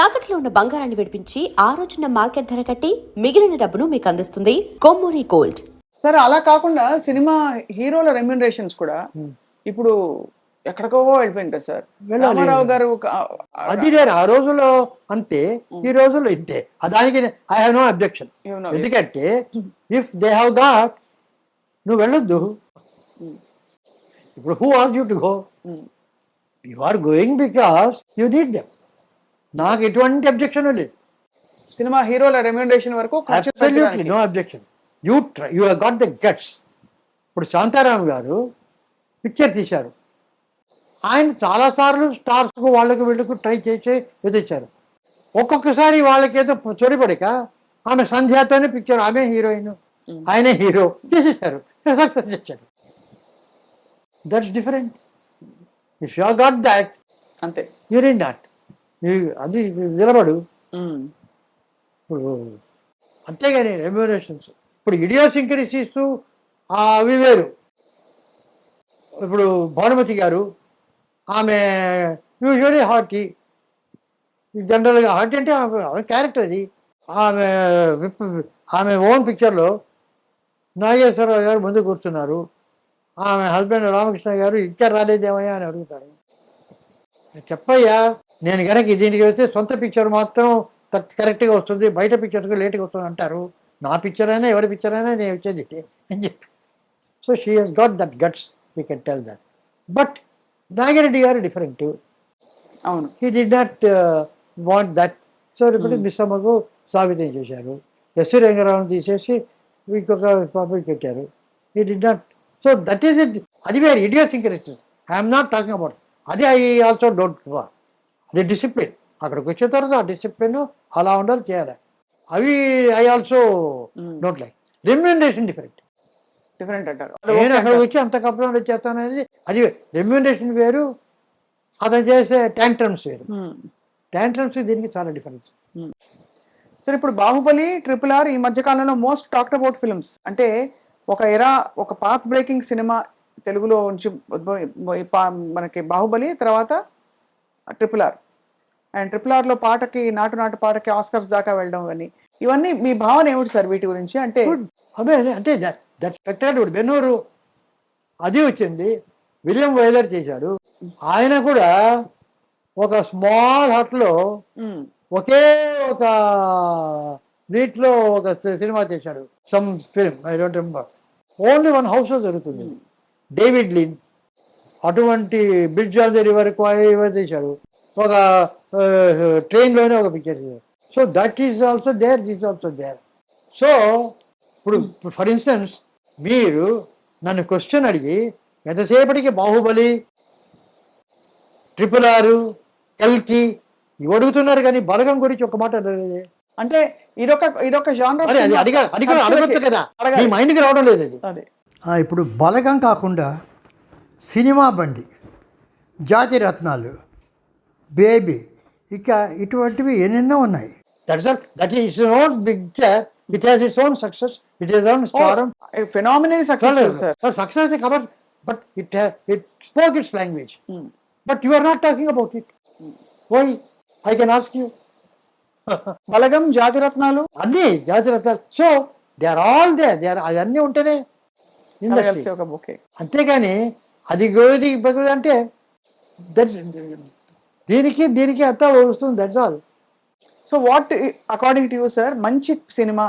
తాకట్లో ఉన్న బంగారాన్ని విడిపించి ఆ రోజున మార్కెట్ ధర కట్టి మిగిలిన డబ్బును మీకు అందిస్తుంది కొమ్మూరి గోల్డ్. సరే, అలా కాకుండా సినిమా హీరోల రెమ్యూనరేషన్స్ కూడా ఇప్పుడు ఎక్కడికో వెళ్ళిపోయింది కదా సార్. రామారావు గారు అది లేదు ఆ రోజుల్లో అంతే, ఈ రోజుల్లో ఇంతే. దానికి ఐ హావ్ నో అబ్జెక్షన్. ఎందుకంటే ఇఫ్ దే హ్యావ్ గాట్, నువ్వు వెళ్ళొద్దు. ఇప్పుడు who are you to go? You are going because you need them. నాకు ఎటువంటి అబ్జెక్షన్ లేదు. సినిమా హీరోల రెమ్యూనరేషన్ వరకు absolutely no objection. You have got the guts. ఇప్పుడు శాంతారాం గారు పిక్చర్ తీశారు. ఆయన చాలాసార్లు స్టార్స్కు వాళ్ళకి వీళ్ళకు ట్రై చేసి ఎదిచ్చారు. ఒక్కొక్కసారి వాళ్ళకేదో చొరిపడిక ఆమె సంధ్యాతోనే పిక్చర్, ఆమె హీరోయిన్, ఆయనే హీరో చేసేసారు, సక్సెస్ ఇచ్చారు. That's different. If you got that అంతే, యూ నీడ్ నాట్. అది నిలబడు. ఇప్పుడు అంతేగాని రెమ్యూనరేషన్స్ ఇప్పుడు ఇడియోసింక్రసీస్ అవి వేరు. ఇప్పుడు భానుమతి గారు, ఆమె యూజువలీ హార్టీ, జనరల్గా హార్టీ అంటే ఆమె క్యారెక్టర్ అది. ఆమె ఓన్ పిక్చర్లో నాగేశ్వరరావు గారు ముందు కూర్చున్నారు. ఆమె హస్బెండ్ రామకృష్ణ గారు ఇంకా రాలేదేమయ్యా అని అడుగుతారు. చెప్పయ్యా, నేను కనుక దీనికి వస్తే సొంత పిక్చర్ మాత్రం కరెక్ట్గా వస్తుంది, బయట పిక్చర్కి లేట్గా వస్తుంది అంటారు. నా పిక్చర్ అయినా ఎవరి పిక్చర్ అయినా నేను వచ్చేది అని చెప్పి. So she has got that guts, you can tell that. But Nagireddy గారు డిఫరెంట్. అవును, he did not want that. So ఇప్పుడు మిస్సమ్మకు సాబితం చేశారు. ఎస్వి రంగారావు తీసేసి ఇంకొక పాపకి పెట్టారు. He did not. So that is it. అది వేరు idiosyncrasy. I'm not talking about అది. I also don't want. అది డిసిప్లిన్. అక్కడికి వచ్చిన తర్వాత ఆ డిసిప్లిన్ అలా ఉండాలి, చేయాలి. అవి I also don't like. Remuneration different అంటారు. నేను అక్కడికి వచ్చి అంత కంప్లైంట్ వచ్చేస్తాను అనేది అది రెమ్యూనరేషన్ వేరు, అతను చేసే ట్యాంట్రమ్స్ వేరు. ట్యాంట్రమ్స్ దీనికి చాలా డిఫరెన్స్. సరే, ఇప్పుడు బాహుబలి, RRR ఈ మధ్య కాలంలో మోస్ట్ టాక్డ్ అబౌట్ ఫిల్మ్స్. అంటే ఒక పాత్ బ్రేకింగ్ సినిమా తెలుగులో నుంచి మనకి బాహుబలి, తర్వాత RRR. అండ్ RRRలో పాటకి, నాటు పాటకి ఆస్కర్స్ దాకా వెళ్ళడం అని, ఇవన్నీ మీ భావన ఏమిటి సార్ వీటి గురించి? అంటే అవే అంటే దట్ స్పెక్టాక్యులర్. బెన్నూరు అది వచ్చింది, విలియం వైలర్ చేశాడు. ఆయన కూడా ఒక స్మాల్ హట్లో ఒకే ఒక వీటిలో ఒక సినిమా చేశాడు. Some film, I don't remember. Only one హౌస్లో జరుగుతుంది. డేవిడ్ లిన్ అటువంటి బ్రిడ్జ్ ఆన్ ది రివర్ తీశాడు. ఒక ట్రైన్లోనే ఒక పిక్చర్ చేశాడు. So that is also there, this also there. So ఇప్పుడు ఫర్ ఇన్స్టెన్స్ మీరు నన్ను క్వశ్చన్ అడిగి ఎంతసేపటికి బాహుబలి, RRR, కల్కి ఇవి అడుగుతున్నారు, కానీ బలగం గురించి ఒక మాట అడగలేదే. అంటే ఇదొక జానర్. అది అడగొచ్చు కదా, మీ మైండ్కి రావడం లేదు అది. ఇప్పుడు బలగం కాకుండా సినిమా బండి, జాతి రత్నాలు, బేబీ, ఇక ఇటువంటివి ఎన్నెన్నో ఉన్నాయి. That is own picture. It has its own success. It has its own stardom. Phenomenally successful, sir. Success is covered, but it spoke its language. But you are not talking about it. Why? I can ask you. Balagam, Jatiratnalu. Anni Jatiratnalu. So they are all there. They are adanni untene industry. Okay. అంతేగాని అది గోది అంటే దీనికి అంతా వస్తుంది. That's all. So what according to you sir మంచి cinema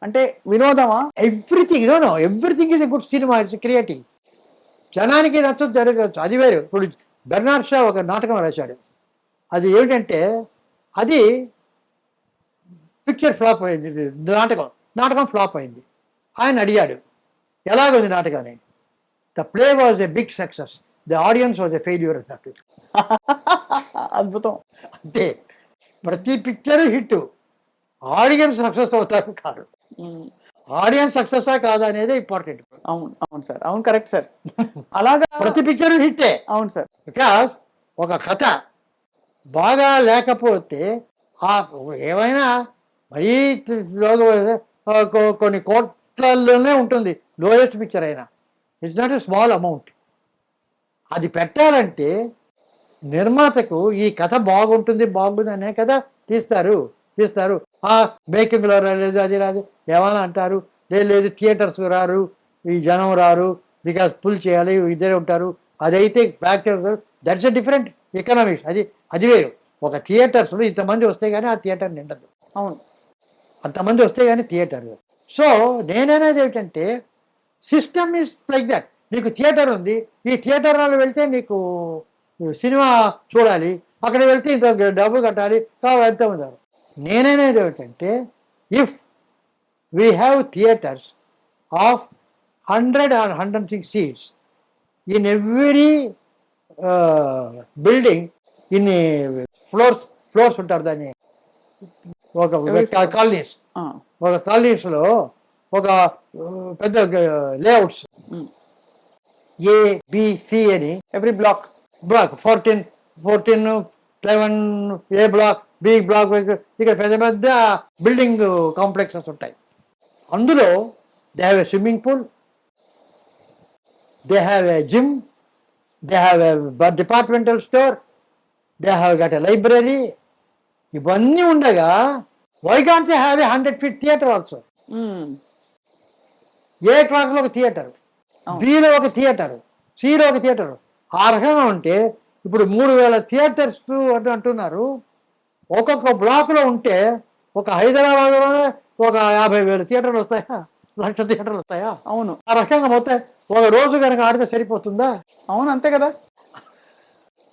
అంటే? వినోదమా? Everything everything is a good cinema. It's creative. జనానికి నచ్చదు, జరగచ్చు, అది వేరు. ఇప్పుడు బెర్నార్డ్ షా ఒక నాటకం రాశాడు. అది ఏమిటంటే అది పిక్చర్ ఫ్లాప్ అయింది. నాటకం ఫ్లాప్ అయింది. ఆయన అడిగాడు ఎలాగుంది నాటకాన్ని. The play was a big success, the audience was a failure అన్నట్టు. అద్భుతం. అంతే, ప్రతి పిక్చర్ హిట్, ఆడియన్స్ సక్సెస్ అవుతారు కాదు. ఆడియన్స్ సక్సెస్ కాదా అనేది ఇంపార్టెంట్. అవును సార్, అవును, కరెక్ట్ సార్. అలాగా ప్రతి పిక్చర్ హిట్టే. అవును సార్. బికాస్ ఒక కథ బాగా లేకపోతే ఏమైనా మరీ కొన్ని కోట్లలోనే ఉంటుంది లోయెస్ట్ పిక్చర్ అయినా. It's not a small amount. అది పెట్టాలంటే నిర్మాతకు ఈ కథ బాగుంటుంది అనే కదా తీస్తారు ఆ మేకింగ్లో రాలేదు, అది రాదు, ఏమైనా అంటారు. లేదు థియేటర్స్ రారు, ఈ జనం రారు, బికాస్ పుల్ చేయాలి, ఇద్దరే ఉంటారు. అదైతే back that's a different economics. అది వేరు. ఒక థియేటర్స్లో ఇంతమంది వస్తే కానీ ఆ థియేటర్ నిండదు, అవును. అంతమంది వస్తే కానీ థియేటర్. సో నేననేది ఏమిటంటే సిస్టమ్ ఈస్ లైక్ దట్. నీకు థియేటర్ ఉంది, ఈ థియేటర్ వాళ్ళు వెళ్తే నీకు సినిమా చూడాలి, అక్కడ వెళ్తే ఇంత డబ్బు కట్టాలి, ఎంత ఉన్నారు. నేననేది ఏమిటంటే if we have theatres of 100 or 106 seats in every building, in floors ఉంటారు దాన్ని, ఒక కాలనీస్, ఒక కాలనీస్లో ఒక పెద్ద లేఅవుట్స్ ఏబిసి అని every block 14 11 A block, B block, ఇక్కడ పెద్ద పెద్ద బిల్డింగ్ కాంప్లెక్సెస్ ఉంటాయి. అందులో they have a swimming pool, they have a gym, they have a departmental store, they have got a library. ఇవన్నీ ఉండగా why can't they have a 100 feet theatre also? ఏ క్లాస్లో ఒక theatre, below ఒక theatre, సిలో ఒక theatre. ఆ రకంగా ఉంటే ఇప్పుడు 3000 థియేటర్స్ అంటున్నారు. ఒక్కొక్క బ్లాక్లో ఉంటే ఒక హైదరాబాద్లోనే ఒక 50,000 థియేటర్లు వస్తాయా, 1,00,000 థియేటర్లు వస్తాయా? అవును. ఆ రకంగా మొత్తం ఒక రోజు కనుక ఆడితే సరిపోతుందా? అవును, అంతే కదా.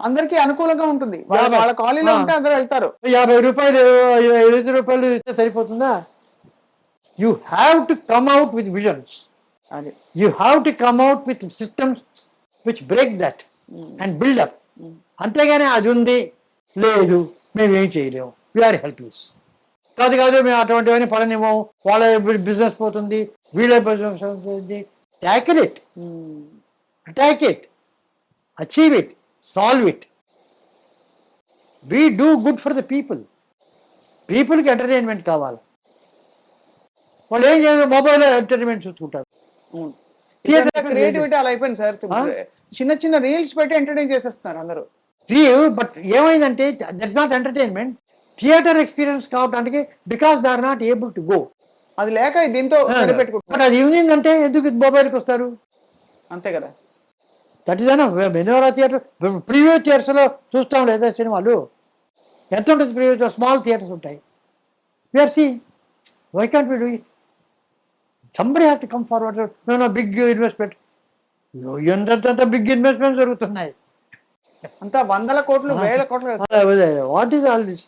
అందరికీ అనుకూలంగా ఉంటుంది. వాళ్ళ కాలనీలో ఉంటే అందరూ వెళ్తారు. 50 రూపాయలు 25 రూపాయలు ఇస్తే సరిపోతుందా? You have to come out with visions. అది you have to come out with systems which break that and build up. అంతేగాని అది ఉంది లేదు మేము ఏం చేయలేము, వీఆర్ హెల్ప్లెస్. కాదు మేము అటువంటివన్నీ పడనివ్వము, వాళ్ళ బిజినెస్ పోతుంది, వీళ్ళ బిజినెస్ పోతుంది. Tackle it, attack it, achieve it, solve it. We do good for the పీపుల్కి ఎంటర్టైన్మెంట్ కావాలి. వాళ్ళు ఏం చేయాలి, మొబైల్లో ఎంటర్టైన్మెంట్ చూసుకుంటారు. క్రియేటివిటీ అలా అయిపోయింది సార్. చిన్న చిన్న రీల్స్ పెట్టి ఎంటర్టైన్ చేసేస్తున్నారు అందరూ. బట్ ఏమైందంటే that's not entertainment. Theatre experience కావడానికి because they are not able to go. అది లేక దీంతో పెట్టుకుంటారు. బట్ అది ఈవినింగ్ అంటే ఎందుకు మొబైల్కి వస్తారు? అంతే కదా. దట్ ఈస్ అన్న మెనోరా థియేటర్ ప్రీవియస్ థియేటర్స్లో చూస్తాం లేదా సినిమాలు? ఎంత ఉంటుంది ప్రీవియస్? స్మాల్ థియేటర్స్ ఉంటాయి. We are seeing, why can't we do it? Somebody have to come forward. No big investment. ఎంత బిగ్ ఇన్వెస్ట్మెంట్ జరుగుతున్నాయి, అంతా 100 కోట్లు 1000 కోట్లు. What is all this?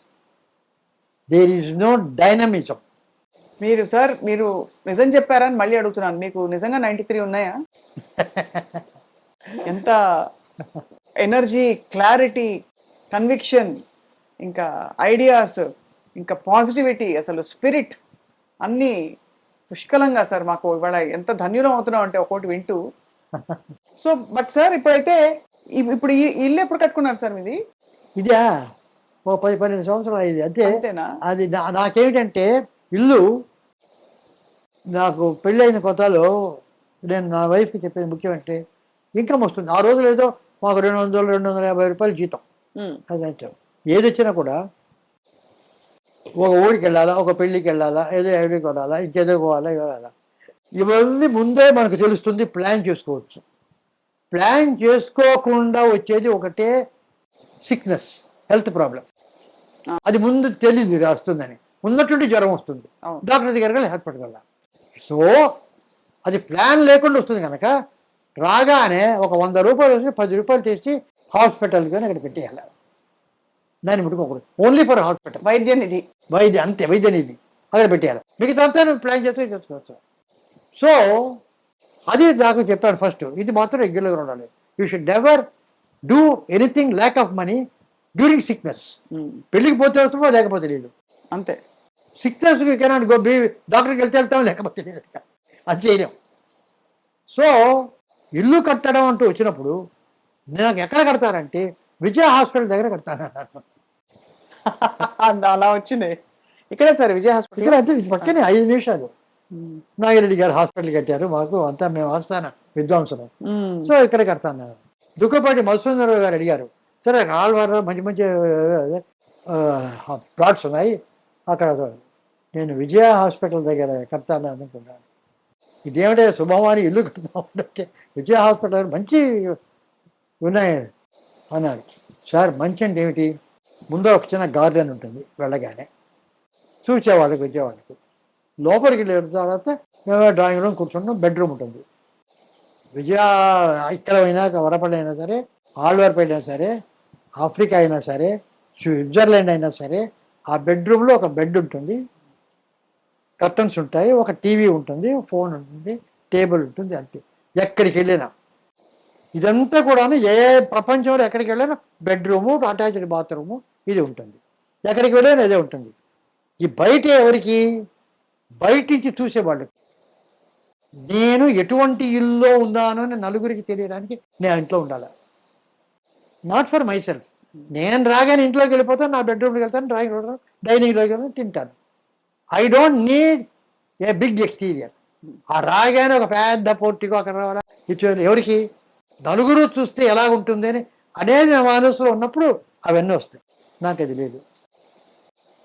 There is no dynamism. మీరు నిజం చెప్పారని మళ్ళీ అడుగుతున్నాను. మీకు నిజంగా 93 ఉన్నాయా? ఎంత ఎనర్జీ, క్లారిటీ, కన్విక్షన్, ఇంకా ఐడియాస్, ఇంకా పాజిటివిటీ, అసలు స్పిరిట్ అన్నీ పుష్కలంగా సార్. మాకు ఇవాళ ఎంత ధన్యులం అవుతున్నాం అంటే ఒక్కోటి వింటూ. సో బట్ సార్ ఇప్పుడు ఈ ఇల్లు ఎప్పుడు కట్టుకున్నారు సార్ మీది? ఇదే ఓ 10-12 సంవత్సరాలు అయింది అంతేనా? అది నాకేమిటంటే ఇల్లు, నాకు పెళ్ళైన కొత్తలో నేను నా వైఫ్కి చెప్పేది ముఖ్యం అంటే ఇన్కమ్ వస్తుంది. ఆ రోజులు ఏదో మాకు 200-250 రూపాయలు జీతం. అదంటే ఏది వచ్చినా కూడా ఒక ఊరికి వెళ్ళాలా, ఒక పెళ్ళికి వెళ్ళాలా, ఏదో ఎవరికి కొనాలా, ఇంకేదో పోవాలా, ఇవ్వాలా, ఇవన్నీ ముందే మనకు తెలుస్తుంది. ప్లాన్ చేసుకోవచ్చు. ప్లాన్ చేసుకోకుండా వచ్చేది ఒకటే సిక్నెస్, హెల్త్ ప్రాబ్లం. అది ముందు తెలియదు వస్తుందని. ఉన్నటువంటి జ్వరం వస్తుంది, డాక్టర్ దగ్గరికి వెళ్ళి హాస్పిటల్కి వెళ్ళాలి. సో అది ప్లాన్ లేకుండా వస్తుంది కనుక రాగానే ఒక 100 రూపాయలు వచ్చి 10 రూపాయలు చేసి హాస్పిటల్కి అక్కడ పెట్టేయాలి. దాన్ని ముట్టుకోకూడదు. ఓన్లీ ఫర్ హాస్పిటల్, వైద్య నిధి అక్కడ పెట్టేయాలి. మిగతా అంతా ప్లాన్ చేసుకోవచ్చు. సో అది నాకు చెప్పాను ఫస్ట్. ఇది మాత్రం రెగ్యులర్గా ఉండాలి. You should never do anything lack of money during sickness. పెళ్ళికి పోతే వస్తుందో లేకపోతే లేదు, అంతే. సిక్నెస్ కెనాట్ గో బీ డాక్టర్కి వెళ్తాం, లేకపోతే లేదు, అది చేయలేం. సో ఇల్లు కట్టడం అంటూ వచ్చినప్పుడు నాకు ఎక్కడ కడతారంటే విజయ హాస్పిటల్ దగ్గర కడతాను. అలా వచ్చింది ఇక్కడే సార్, విజయ హాస్పిటల్ ఇక్కడ అంతే పక్కనే 5 నిమిషాలు. నాగిరెడ్డి గారు హాస్పిటల్ కట్టారు మాకు, అంతా మేము ఆస్థాన విద్వాంసులు. సో ఇక్కడ కడతాను. దుఃఖపాటి మధుసూదనరావు గారు అడిగారు, సరే ఆళ్వారు మంచి ప్లాట్స్ ఉన్నాయి అక్కడ. నేను విజయ హాస్పిటల్ దగ్గర కడతాను అనుకున్నాను. ఇదేమిటే శుభమాని ఇల్లు కడతామంటే విజయ హాస్పిటల్ మంచి ఉన్నాయి అన్నారు. సార్ మంచి అంటే ఏమిటి? ముందర ఒక చిన్న గార్డెన్ ఉంటుంది, వెళ్ళగానే చూసేవాళ్ళకి వచ్చేవాళ్ళకి. లోపలికి వెళ్ళిన తర్వాత మేము డ్రాయింగ్ రూమ్ కూర్చుంటాం, బెడ్రూమ్ ఉంటుంది. విజయ ఇక్కడ అయినా వడపల్లి అయినా సరే, ఆళ్వార్పేట అయినా సరే, ఆఫ్రికా అయినా సరే, స్విట్జర్లాండ్ అయినా సరే, ఆ బెడ్రూమ్లో ఒక బెడ్ ఉంటుంది, కర్టన్స్ ఉంటాయి, ఒక టీవీ ఉంటుంది, ఫోన్ ఉంటుంది, టేబుల్ ఉంటుంది, అంతే. ఎక్కడికి వెళ్ళినా ఇదంతా కూడా ఏ ప్రపంచంలో ఎక్కడికి వెళ్ళినా బెడ్రూము, అటాచ్డ్ బాత్రూము ఇది ఉంటుంది. ఎక్కడికి వెళ్ళినా ఇదే ఉంటుంది. ఈ బయట ఎవరికి? బయట నుంచి చూసేవాళ్ళకి. నేను ఎటువంటి ఇల్లు ఉన్నాను అని నలుగురికి తెలియడానికి నేను ఇంట్లో ఉండాలి. Not for my self. నేను రాగానే ఇంట్లోకి వెళ్ళిపోతాను, నా బెడ్రూమ్కి వెళ్తాను, డ్రాయింగ్ రూమ్, డైనింగ్లోకి వెళ్తాను, తింటాను. I don't need a big exterior. ఆ రాగానే ఒక పెద్ద పోర్టికో అక్కడ రావాలా, ఇచ్చేది ఎవరికి? నలుగురు చూస్తే ఎలా ఉంటుంది అని అనేది నా మనసులో ఉన్నప్పుడు అవన్నీ వస్తాయి. నాకు అది లేదు.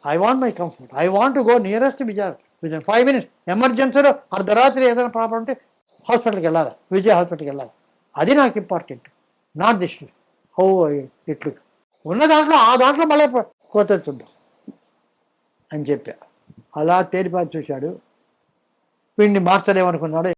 I want my comfort. I want to go nearest with 5 minutes. ఎమర్జెన్సీలో అర్ధరాత్రి ఏదైనా ప్రాబ్లం ఉంటే హాస్పిటల్కి వెళ్ళాలి, విజయ హాస్పిటల్కి వెళ్ళాలి. అది నాకు ఇంపార్టెంట్. నాట్ దిస్ హౌ ఇట్లు ఉన్న దాంట్లో ఆ దాంట్లో మళ్ళీ కోత చూద్దాం అని చెప్పా. అలా తేలిపాటి చూశాడు. వీడిని మార్చలేమనుకున్నాడు.